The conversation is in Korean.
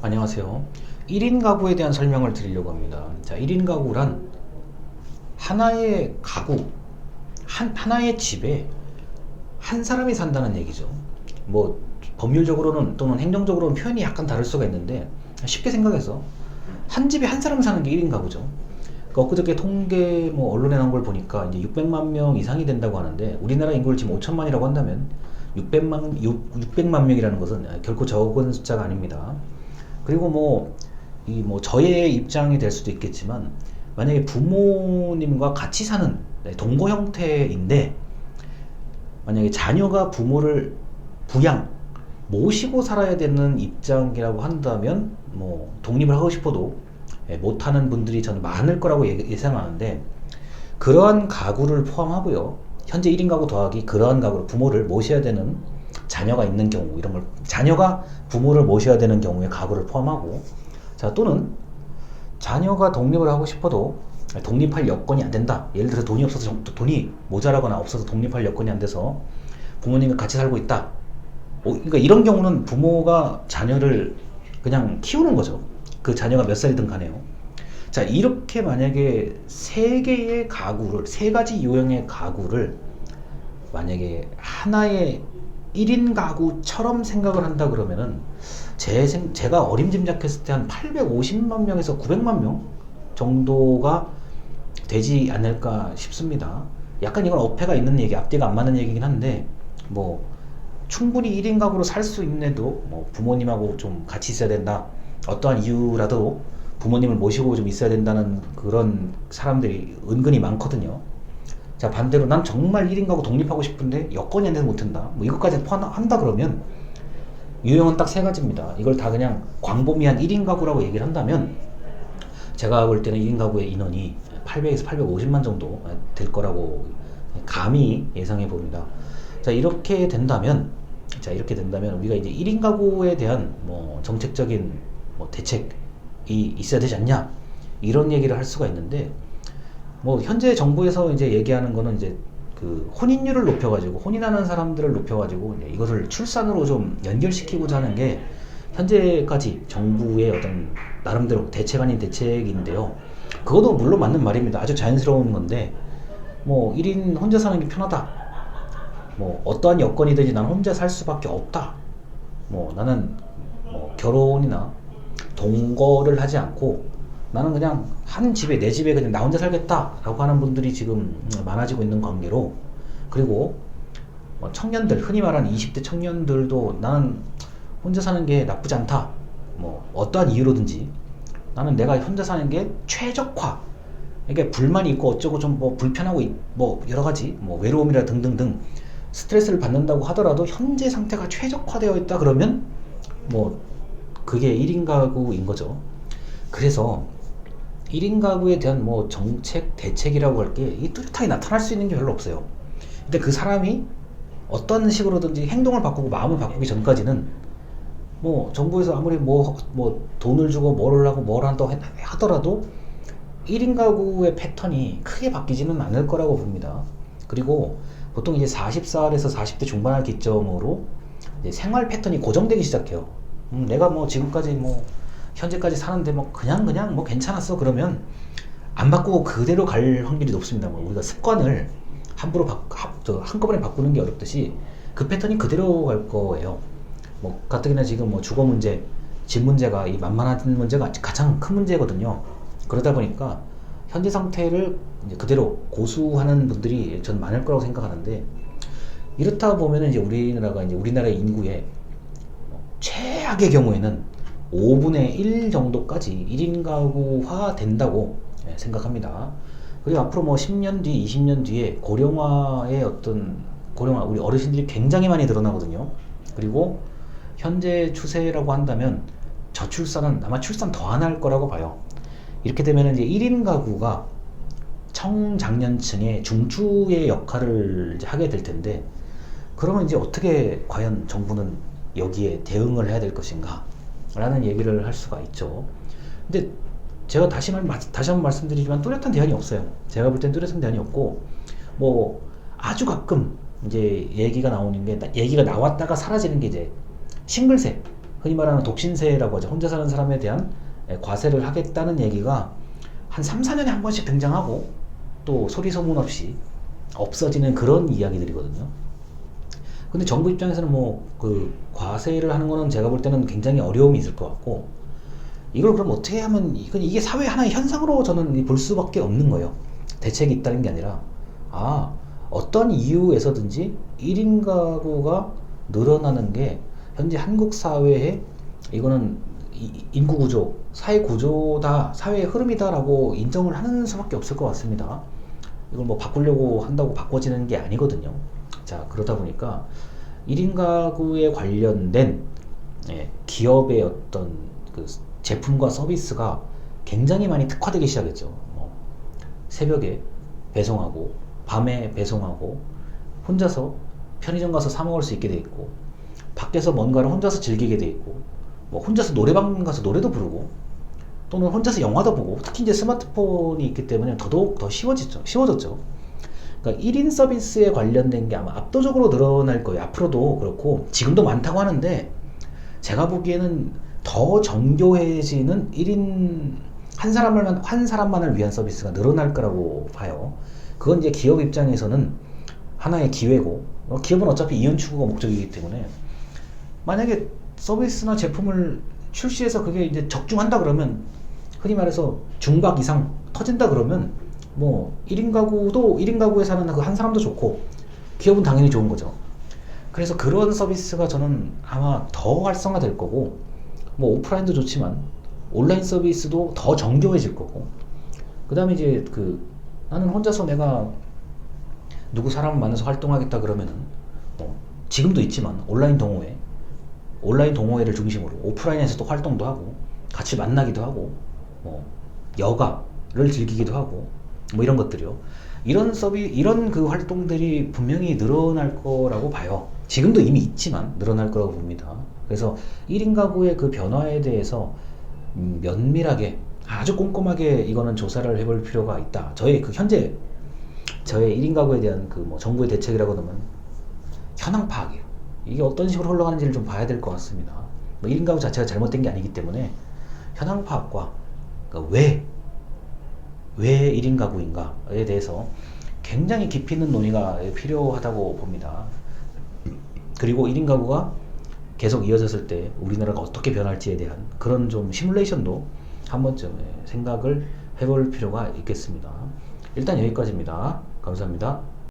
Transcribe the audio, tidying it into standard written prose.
안녕하세요. 1인 가구에 대한 설명을 드리려고 합니다. 자, 1인 가구란 하나의 가구, 하나의 집에 한 사람이 산다는 얘기죠. 뭐, 법률적으로는 또는 행정적으로는 표현이 약간 다를 수가 있는데, 쉽게 생각해서 한 집에 한 사람 사는 게 1인 가구죠. 그러니까 엊그저께 통계 뭐 언론에 나온 걸 보니까 이제 600만 명 이상이 된다고 하는데, 우리나라 인구를 지금 5천만이라고 한다면 600만 명이라는 것은 결코 적은 숫자가 아닙니다. 그리고 저의 입장이 될 수도 있겠지만, 만약에 부모님과 같이 사는 동거 형태인데, 만약에 자녀가 부모를 부양, 모시고 살아야 되는 입장이라고 한다면, 독립을 하고 싶어도 못하는 분들이 저는 많을 거라고 예상하는데, 그러한 가구를 포함하고요. 현재 1인 가구 더하기 그러한 가구를 부모를 모셔야 되는 자녀가 있는 경우, 이런 걸 자녀가 부모를 모셔야 되는 경우에 가구를 포함하고, 자, 또는 자녀가 독립을 하고 싶어도 독립할 여건이 안 된다. 예를 들어서 돈이 모자라거나 없어서 독립할 여건이 안 돼서 부모님과 같이 살고 있다. 그러니까 이런 경우는 부모가 자녀를 그냥 키우는 거죠. 그 자녀가 몇 살이든 간에요. 자, 이렇게 만약에 세 가지 유형의 가구를 만약에 하나의 1인 가구처럼 생각을 한다 그러면은 제가 어림짐작했을 때 한 850만 명에서 900만 명 정도가 되지 않을까 싶습니다. 약간 이건 어폐가 있는 얘기, 앞뒤가 안 맞는 얘기긴 한데, 충분히 1인 가구로 살 수 있는데도 부모님하고 좀 같이 있어야 된다. 어떠한 이유라도 부모님을 모시고 좀 있어야 된다는 그런 사람들이 은근히 많거든요. 자, 반대로 난 정말 1인 가구 독립하고 싶은데 여건이 안 돼서 못한다. 이것까지 포함한다 그러면 유형은 딱 세 가지입니다. 이걸 다 그냥 광범위한 1인 가구라고 얘기를 한다면, 제가 볼 때는 1인 가구의 인원이 800에서 850만 정도 될 거라고 감히 예상해 봅니다. 자, 이렇게 된다면 우리가 이제 1인 가구에 대한 정책적인 대책이 있어야 되지 않냐, 이런 얘기를 할 수가 있는데, 현재 정부에서 이제 얘기하는 거는 이제 그 혼인율을 높여가지고, 혼인하는 사람들을 높여가지고 이것을 출산으로 좀 연결시키고자 하는 게 현재까지 정부의 어떤 나름대로 대책 아닌 대책인데요. 그것도 물론 맞는 말입니다. 아주 자연스러운 건데, 1인 혼자 사는 게 편하다. 어떠한 여건이든지 난 혼자 살 수밖에 없다. 나는 결혼이나 동거를 하지 않고 나는 그냥 한 집에, 내 집에 그냥 나 혼자 살겠다 라고 하는 분들이 지금 많아지고 있는 관계로, 그리고 청년들, 흔히 말하는 20대 청년들도 나는 혼자 사는 게 나쁘지 않다. 어떠한 이유로든지 나는 내가 혼자 사는 게 최적화, 이게 불만이 있고 어쩌고 좀 불편하고 여러 가지 외로움이라 등등등 스트레스를 받는다고 하더라도 현재 상태가 최적화되어 있다 그러면 그게 1인 가구인 거죠. 그래서 1인 가구에 대한 정책, 대책이라고 할 게 뚜렷하게 나타날 수 있는 게 별로 없어요. 근데 그 사람이 어떤 식으로든지 행동을 바꾸고 마음을 바꾸기 전까지는 정부에서 아무리 돈을 주고 뭐를 하고 뭘 한다고 하더라도 1인 가구의 패턴이 크게 바뀌지는 않을 거라고 봅니다. 그리고 보통 이제 40살에서 40대 중반을 기점으로 이제 생활 패턴이 고정되기 시작해요. 내가 지금까지 현재까지 사는데 그냥 괜찮았어 그러면 안 바꾸고 그대로 갈 확률이 높습니다. 우리가 습관을 함부로 한꺼번에 바꾸는 게 어렵듯이 그 패턴이 그대로 갈 거예요. 가뜩이나 지금 주거 문제, 집 문제가 이 만만한 문제가 가장 큰 문제거든요. 그러다 보니까 현재 상태를 이제 그대로 고수하는 분들이 전 많을 거라고 생각하는데, 이렇다 보면 이제 우리나라의 인구의 최악의 경우에는 5분의 1 정도까지 1인 가구화 된다고 생각합니다. 그리고 앞으로 10년 뒤, 20년 뒤에 고령화, 우리 어르신들이 굉장히 많이 늘어나거든요. 그리고 현재 추세라고 한다면 저출산은 아마 출산 더 안 할 거라고 봐요. 이렇게 되면 이제 1인 가구가 청장년층의 중추의 역할을 이제 하게 될 텐데, 그러면 이제 어떻게 과연 정부는 여기에 대응을 해야 될 것인가 라는 얘기를 할 수가 있죠. 근데 제가 다시 한번 말씀드리지만 뚜렷한 대안이 없어요. 제가 볼 땐 뚜렷한 대안이 없고, 아주 가끔 이제 얘기가 나왔다가 사라지는 게 이제 싱글세, 흔히 말하는 독신세라고 하죠. 혼자 사는 사람에 대한 과세를 하겠다는 얘기가 한 3, 4년에 한 번씩 등장하고 또 소리 소문 없이 없어지는 그런 이야기들이거든요. 근데 정부 입장에서는 뭐 그 과세를 하는 거는 제가 볼 때는 굉장히 어려움이 있을 것 같고, 이걸 그럼 어떻게 하면 이게 사회 하나의 현상으로 저는 볼 수밖에 없는 거예요. 대책이 있다는 게 아니라 어떤 이유에서든지 1인 가구가 늘어나는 게 현재 한국 사회에 이거는 인구 구조, 사회 구조다, 사회의 흐름이다라고 인정을 하는 수밖에 없을 것 같습니다. 이걸 뭐 바꾸려고 한다고 바꿔지는 게 아니거든요. 자, 그러다 보니까 1인 가구에 관련된 기업의 어떤 그 제품과 서비스가 굉장히 많이 특화되기 시작했죠. 새벽에 배송하고 밤에 배송하고 혼자서 편의점 가서 사 먹을 수 있게 돼 있고, 밖에서 뭔가를 혼자서 즐기게 돼 있고, 뭐 혼자서 노래방 가서 노래도 부르고, 또는 혼자서 영화도 보고, 특히 이제 스마트폰이 있기 때문에 더더욱 더 쉬워졌죠. 그러니까 1인 서비스에 관련된 게 아마 압도적으로 늘어날 거예요. 앞으로도 그렇고, 지금도 많다고 하는데, 제가 보기에는 더 정교해지는 1인 한 사람만을 위한 서비스가 늘어날 거라고 봐요. 그건 이제 기업 입장에서는 하나의 기회고, 기업은 어차피 이윤 추구가 목적이기 때문에 만약에 서비스나 제품을 출시해서 그게 이제 적중한다 그러면, 흔히 말해서 중박 이상 터진다 그러면 뭐 1인 가구도 1인 가구에 사는 그 한 사람도 좋고 기업은 당연히 좋은 거죠. 그래서 그런 서비스가 저는 아마 더 활성화될 거고, 뭐 오프라인도 좋지만 온라인 서비스도 더 정교해질 거고, 그 다음에 이제 나는 혼자서 내가 누구 사람 만나서 활동하겠다 그러면은 지금도 있지만 온라인 동호회를 중심으로 오프라인에서도 활동도 하고 같이 만나기도 하고 여가를 즐기기도 하고 뭐 이런 것들이요. 이런 그 활동들이 분명히 늘어날 거라고 봐요. 지금도 이미 있지만 늘어날 거라고 봅니다. 그래서 1인 가구의 그 변화에 대해서 면밀하게 아주 꼼꼼하게 이거는 조사를 해볼 필요가 있다. 현재 저의 1인 가구에 대한 정부의 대책이라고 하면 현황 파악이에요. 이게 어떤 식으로 흘러가는지를 좀 봐야 될 것 같습니다. 1인 가구 자체가 잘못된 게 아니기 때문에 현황 파악과 왜 1인 가구인가에 대해서 굉장히 깊이 있는 논의가 필요하다고 봅니다. 그리고 1인 가구가 계속 이어졌을 때 우리나라가 어떻게 변할지에 대한 그런 좀 시뮬레이션도 한 번쯤 생각을 해볼 필요가 있겠습니다. 일단 여기까지입니다. 감사합니다.